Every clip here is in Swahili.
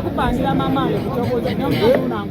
kupangira mama kutokoza nyamu na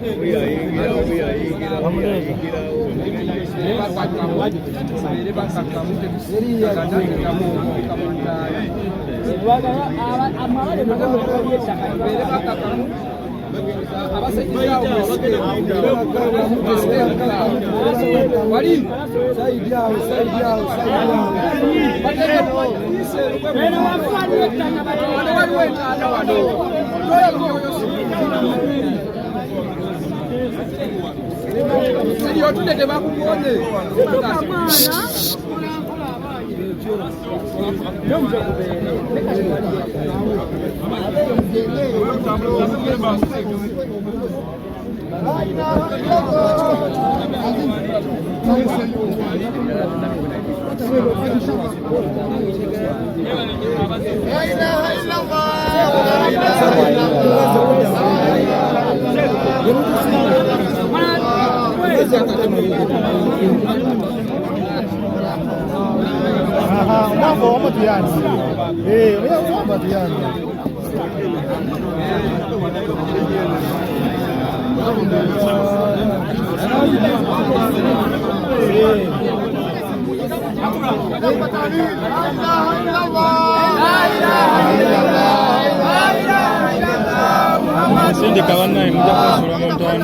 Sindi kawan naik mudah surah monton.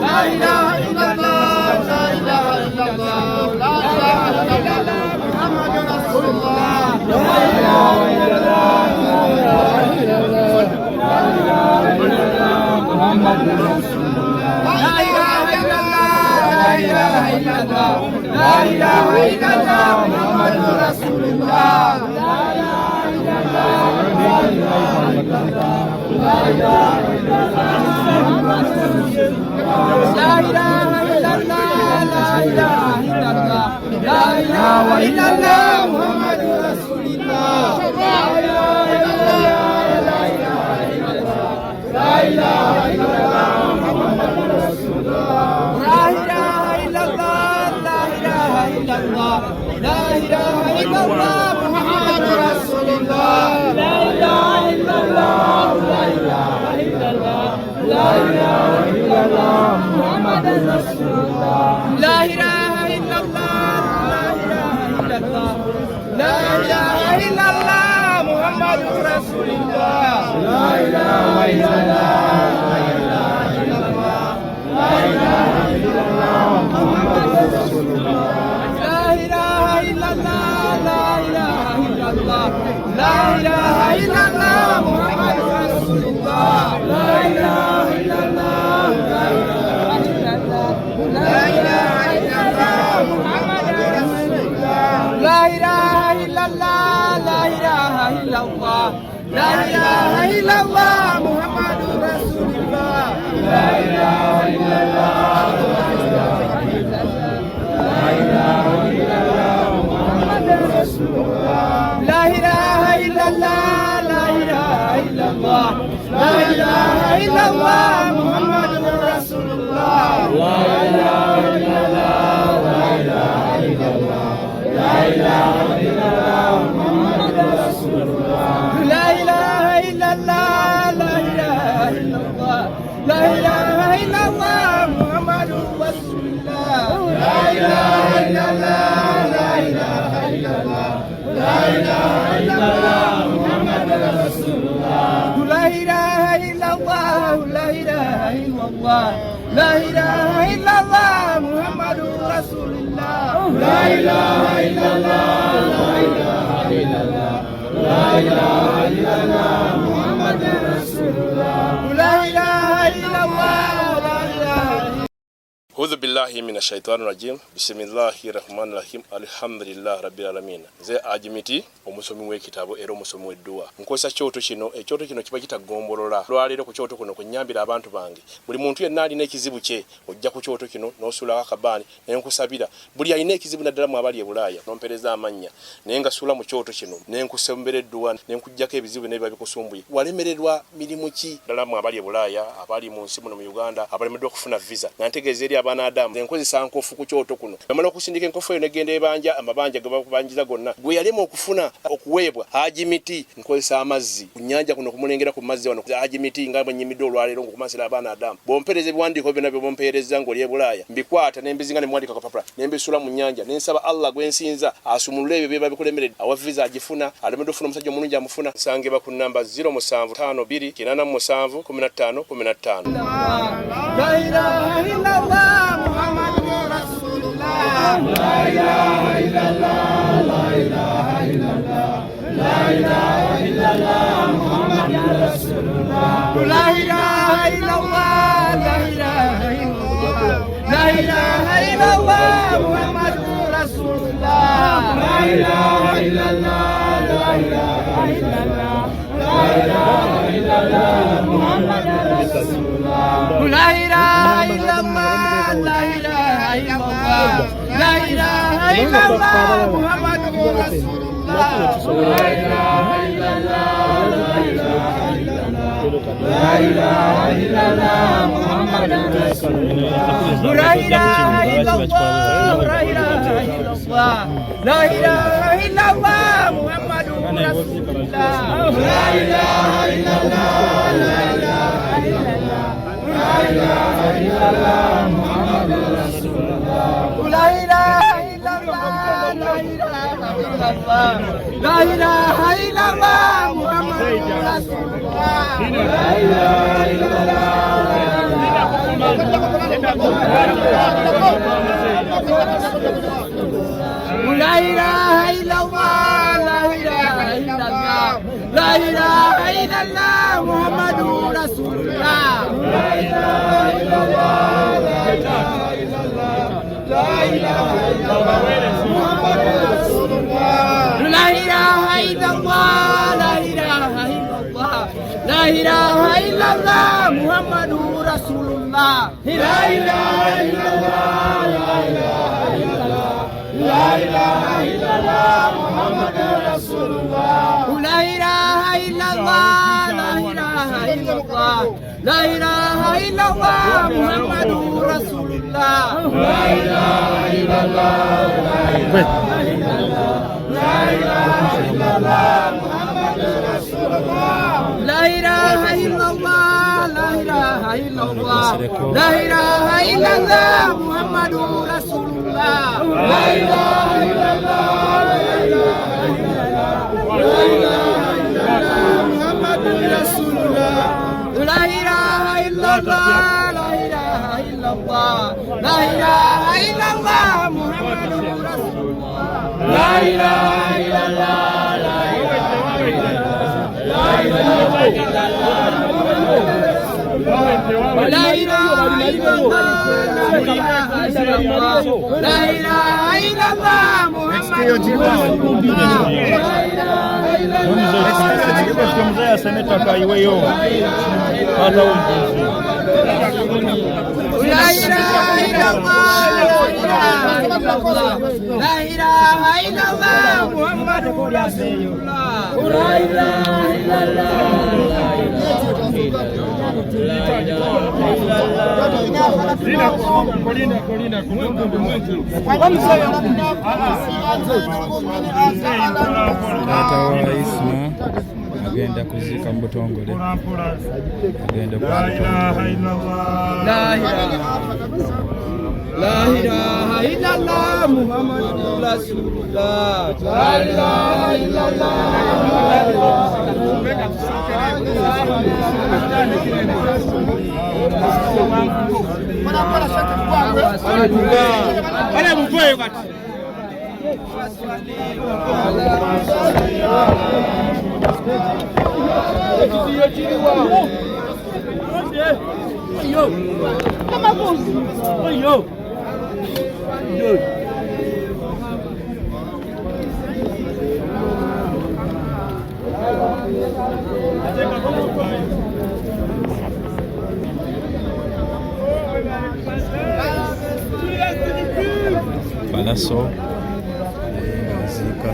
La ilaha illallah, la ilaha illallah, la ilaha illallah, Muhammadur Rasulullah. La ilaha illallah, la ilaha illallah, la ilaha illallah, Muhammadur Rasulullah. La ilaha illallah, la ilaha illallah, la ilaha illallah, Muhammadur Rasulullah. La ilaha illallah, la ilaha illallah, la ilaha illallah, Muhammadur Rasulullah. La ilaha illallah, la ilaha illallah, la ilaha illallah, Muhammadur Rasulullah. La ilaha illallah, la ilaha illallah, la ilaha illallah, Muhammadur Rasulullah. La ilaha illallah, la ilaha illallah, la ilaha illallah, Muhammadur Rasulullah. La ilaha illallah, la ilaha illallah, la ilaha illallah, Muhammadur Rasulullah. La ilaha illallah, la ilaha illallah, Muhammadur Rasulullah. La ilaha illallah, la ilaha illallah, la ilaha illallah, Muhammadur Rasulullah. La ilaha illallah, la ilaha illallah, la ilaha illallah, Muhammadur Rasulullah. La ilaha illallah, la ilaha illallah, la ilaha illallah, Muhammadur Rasulullah. La ilaha illallah, la ilaha illallah, la ilaha illallah, Muhammadur Rasulullah. La ilaha illallah, la ilaha illallah, la ilaha illallah, Muhammadur Rasulullah. La ilaha illallah, la ilaha illallah, la ilaha illallah, Muhammadur Rasulullah. La ilaha illallah, la ilaha illallah, la ilaha illallah, Muhammadur Rasulullah. La ilaha illallah, la ilaha illallah, la ilaha illallah, Muhammadur Rasulullah. La ilaha illallah, la ilaha illallah, la ilaha illallah, Muhammadur Rasulullah. La ilaha illallah, la ilaha illallah, la ilaha illallah, Muhammadur Rasulullah. La ilaha illallah, la ilaha illallah, la ilaha illallah, Muhammadur Rasulullah. La ilaha illallah, la ilaha. Hudhu billahi minash shaitani rajim. Bismillahir rahmanir rahim. Alhamdulillah rabbil alamin. Nze Ajimiti omusomi w'ekitabo era omusomi w'edduwa. Nkozesa kyoto kino, ekyoto kino kiba kitagombolola. Lwaliro ku kyoto kuno kunyambira abantu bange. Buli muntu yenna alina ekizibu kye ojja ku kyoto kino n'osula akabaani ne nkusabira. Buli alina ekizibu naddala mu abali e Bulaaya n'ompereza amannya. Naye nga sula mu kyoto kino ne nkusembera edduwa ne nkujjako ebizibu ne biba bikusumbuye. Walemererwa mirimu ki ddala mu abali e Bulaaya, abali mu nsi muno mu Uganda, abalemeddwa okufuna visa. Nga ntegeeza eri abaana Adamu enkozesa nkofu ku kyoto kuno yamala okusindika enkofu eyo negenda ebanja amabanja ge bakubanjiza gonna gwe yalema okufuna okuweebwa Haji Miti nkozesa amazzi ku nnyanja kuno kumulengera ku mazzi wano Haji Miti nga bwenyimidde olwaleero ngokumasira abaana Adamu bompereza ebiwandiiko byonna bye bompereza ng'oli Bulaaya mbikwata nembizinga ne mwandika kapapula nembisula mu nnyanja nensaba Allah gwensinza asumulule ebyo bye babikulemeredde awa visa agifuna alemedde ofuna omusajja omulungi amufuna nsangeba ku namba 0752871515 La ilaha illallah Muhammadur Rasulullah La ilaha illallah La ilaha illallah La ilaha illallah Muhammadur Rasulullah La ilaha illallah La ilaha illallah La ilaha illallah Muhammadur Rasulullah La ilaha illallah La ilaha illallah La ilaha illallah Muhammadur Rasulullah La ilaha illallah La ilaha illallah La ilaha illallah Muhammadur Rasulullah La ilaha illallah La ilaha illallah Muhammadur Rasulullah La ilaha illallah La ilaha illallah La ilaha illallah Muhammadur Rasulullah La ilaha illallah La ilaha illallah La ilaha illallah Muhammadur Rasulullah La ilaha illallah La ilaha illallah La ilaha illallah Muhammadur Rasulullah La ilaha illallah La ilaha illallah La ilaha illallah La ilaha illallah Muhammadur Rasulullah La ilaha illallah La ilaha illallah La ilaha illallah Muhammadur Rasulullah La ilaha illallah La ilaha illallah La ilaha illallah Muhammadur Rasulullah La ilaha illallah La ilaha illallah La ilaha illallah Muhammadur Rasulullah La ilaha illallah La ilaha illallah La ilaha illallah Muhammadur Rasulullah La ilaha illallah La ilaha illallah Muhammadur Rasulullah La ilaha illallah La ilaha illallah La ilaha illallah Muhammadur Rasulullah La ilaha illallah La ilaha illallah Muhammadur Rasulullah La ilaha illallah La ilaha illallah La ilaha illallah Muhammadur Rasulullah La ilaha illallah La ilaha illallah La ilaha illallah La ilaha illallah La ilaha illallah Muhammadur Rasulullah mzee asemeta kaiweyo hata La ilaha illallah La ilaha illallah Muhammadur Rasulullah La ilaha illallah Tata wa Isma agenda kuzika mu Butongole agenda La ilaha illallah Muhammadur Rasulullah La ilaha illallah Balaso Zika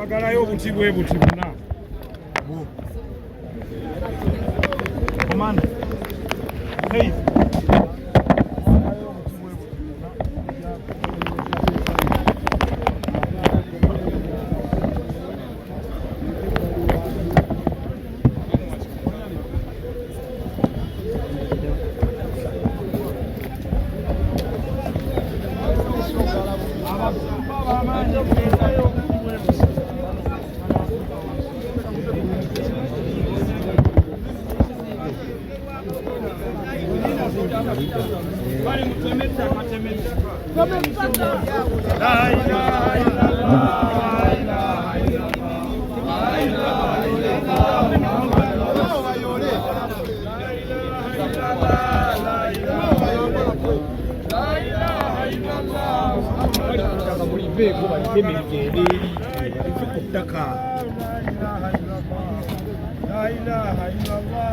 Agalayo obuti bwe buti buna. Komanda. Hey. La ilaha illallah.